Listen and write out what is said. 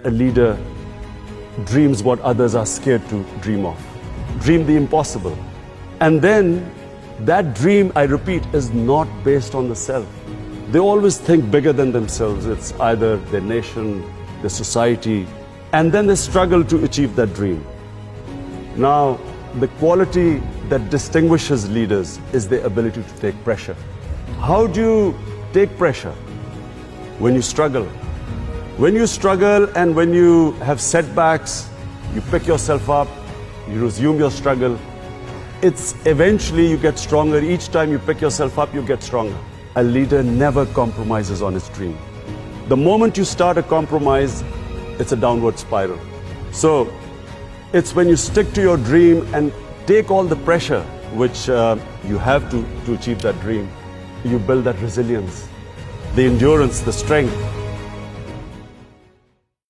A leader dreams what others are scared to dream of. Dream the impossible. And then that dream, I repeat, is not based on the self. They always think bigger than themselves. It's either their nation, their society, and then they struggle to achieve that dream. Now, the quality that distinguishes leaders is their ability to take pressure. How do you take pressure? When you struggle. When you struggle and when you have setbacks, you pick yourself up, you resume your struggle. It's eventually you get stronger. Each time you pick yourself up, you get stronger. A leader never compromises on his dream. The moment you start a compromise, it's a downward spiral. So, it's when you stick to your dream and take all the pressure which you have to achieve that dream, you build that resilience, the endurance, the strength.